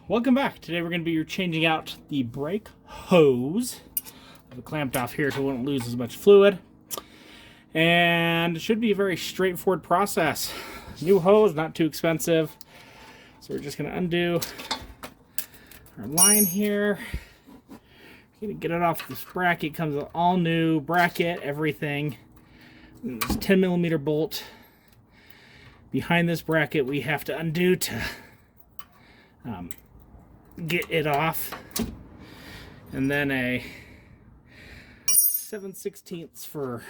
Welcome back. Today we're going to be changing out the brake hose. I have it clamped off here so it won't lose as much fluid. And it should be a very straightforward process. New hose, not too expensive. So we're just going to undo our line here. We're going to get it off this bracket. It comes with all new bracket, everything. This 10 millimeter bolt. Behind this bracket we have to undo to get it off, and then a 7/16 for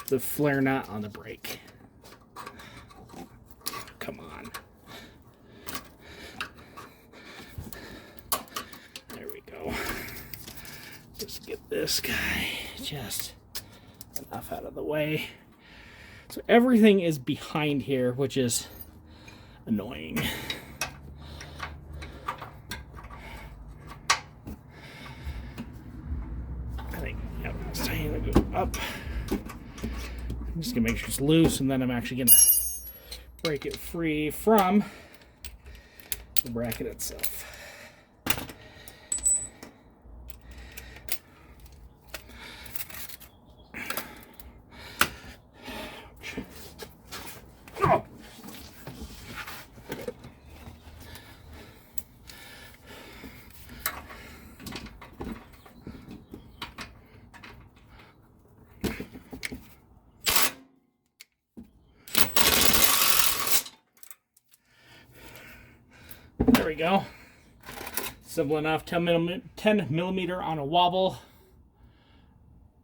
the Flair nut on the brake. Come on. There we go. Just get this guy just enough out of the way. So everything is behind here, which is annoying. I think, yep, it's time to go up. I'm just gonna make sure it's loose, and then I'm actually gonna break it free from the bracket itself. There we go. Simple enough. 10 millimeter on a wobble.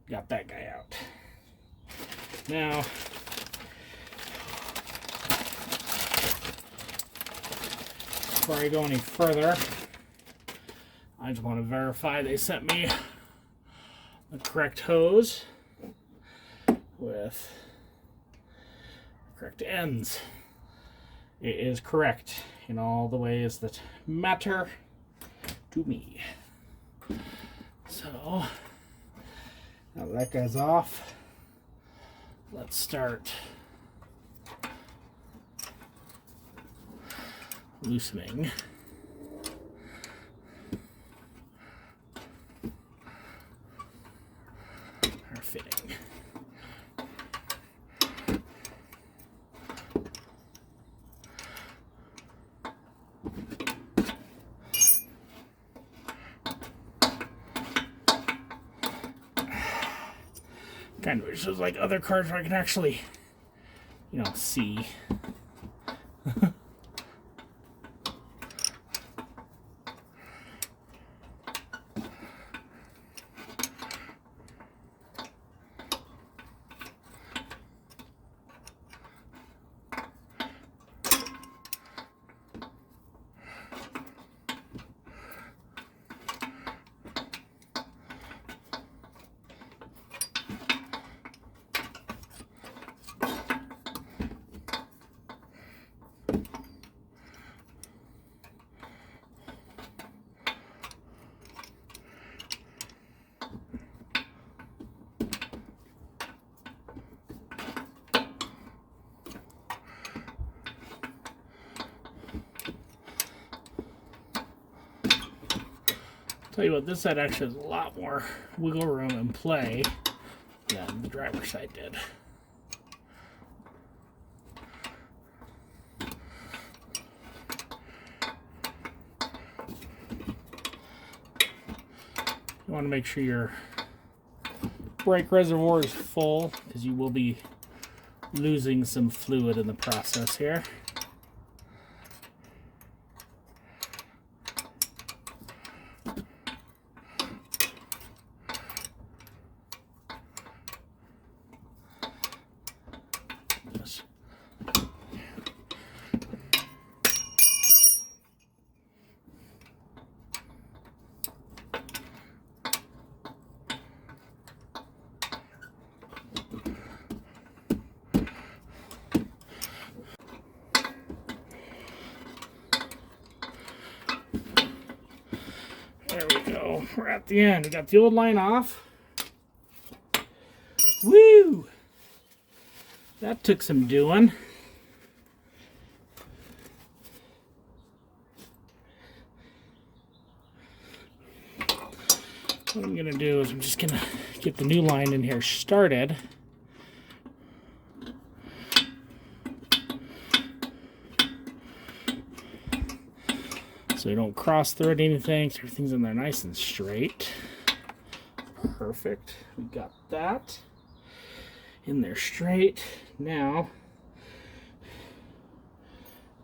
Got that guy out. Now, before I go any further, I just want to verify they sent me the correct hose with correct ends. It is correct in all the ways that matter to me. So, now that guy's off, let's start loosening our fitting. Kind of wish it was like other cars where I can actually, see. Tell you what, this side actually has a lot more wiggle room and play than the driver's side did. You want to make sure your brake reservoir is full, because you will be losing some fluid in the process here. There we go. We're at the end. We got the old line off. Woo! That took some doing. What I'm going to do is I'm just going to get the new line in here started. So you don't cross thread anything, so everything's in there nice and straight. Perfect. We got that in there straight. Now,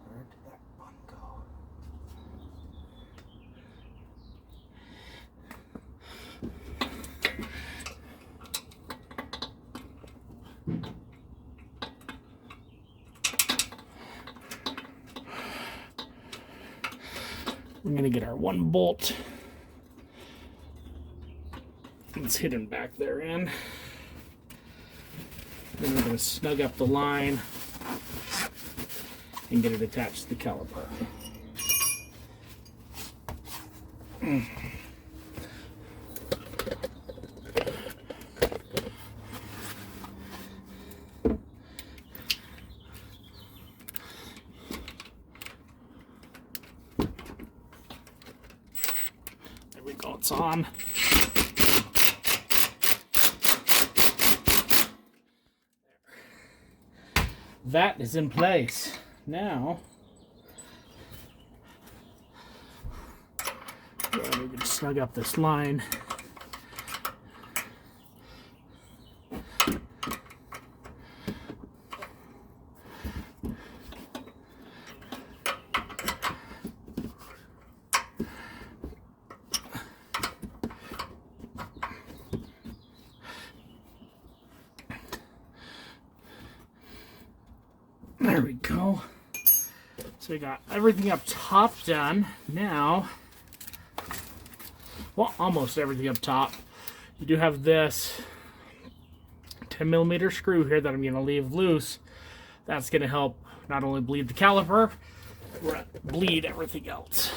where did that bun go? We're going to get our one bolt. It's hidden back there in. Then we're going to snug up the line and get it attached to the caliper. There we go, it's on. That is in place. Now, we can snug up this line. There we go. So we got everything up top done. Now, well, almost everything up top. You do have this 10mm screw here that I'm going to leave loose. That's going to help not only bleed the caliper, but bleed everything else.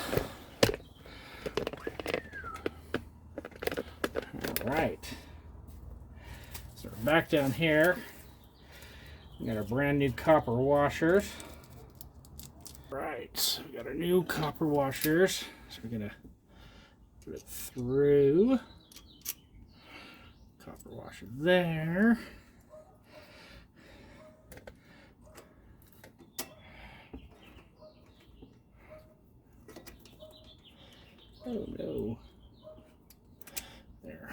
All right. So we're back down here. We got our brand new copper washers. Right, so we got our new copper washers. So we're gonna put it through. Copper washer there. Oh no. There.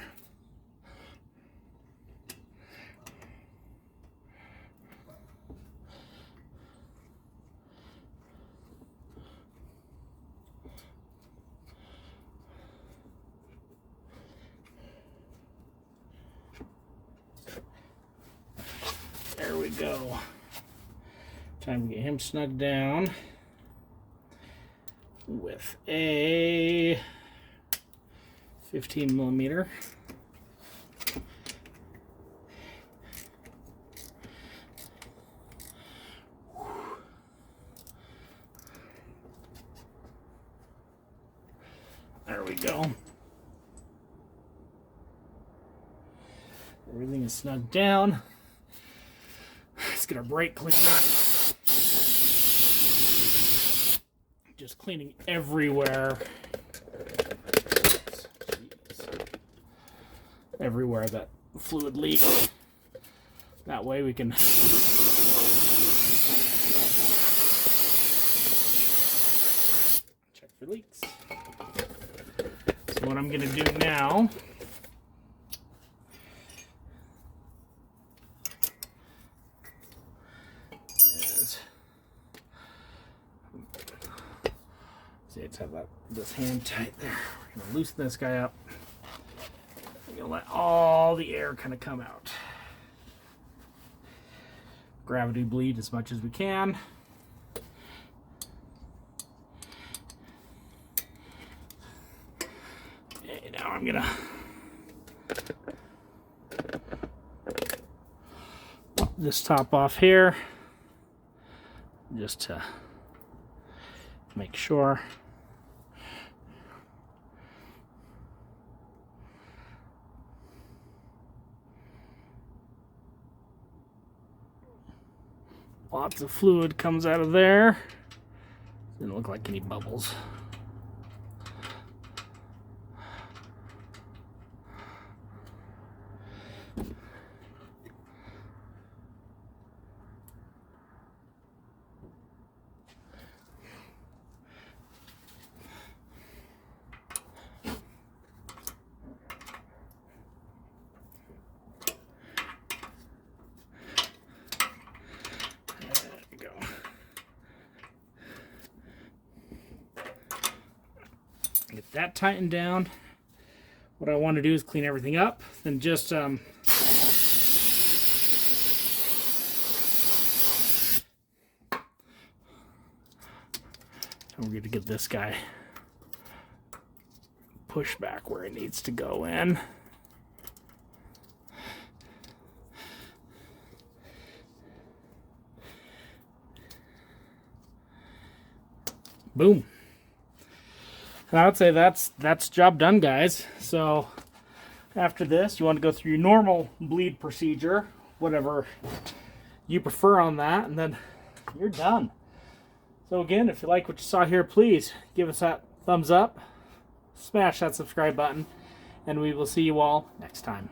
There we go. Time to get him snugged down with a 15mm. There we go. Everything is snugged down. Let's get our brake cleaner. Just cleaning everywhere. Everywhere that fluid leaks. That way we can check for leaks. So what I'm going to do now is, see, let's have this hand tight there. We're going to loosen this guy up. We're going to let all the air kind of come out. Gravity bleed as much as we can. Okay, now I'm gonna pop this top off here just to make sure. Lots of fluid comes out of there. Didn't look like any bubbles. Get that tightened down. What I want to do is clean everything up, then just and we're going to get this guy pushed back where it needs to go in. Boom. And I would say that's job done, guys. So after this, you want to go through your normal bleed procedure, whatever you prefer on that, and then you're done. So again, if you like what you saw here, please give us that thumbs up, smash that subscribe button, and we will see you all next time.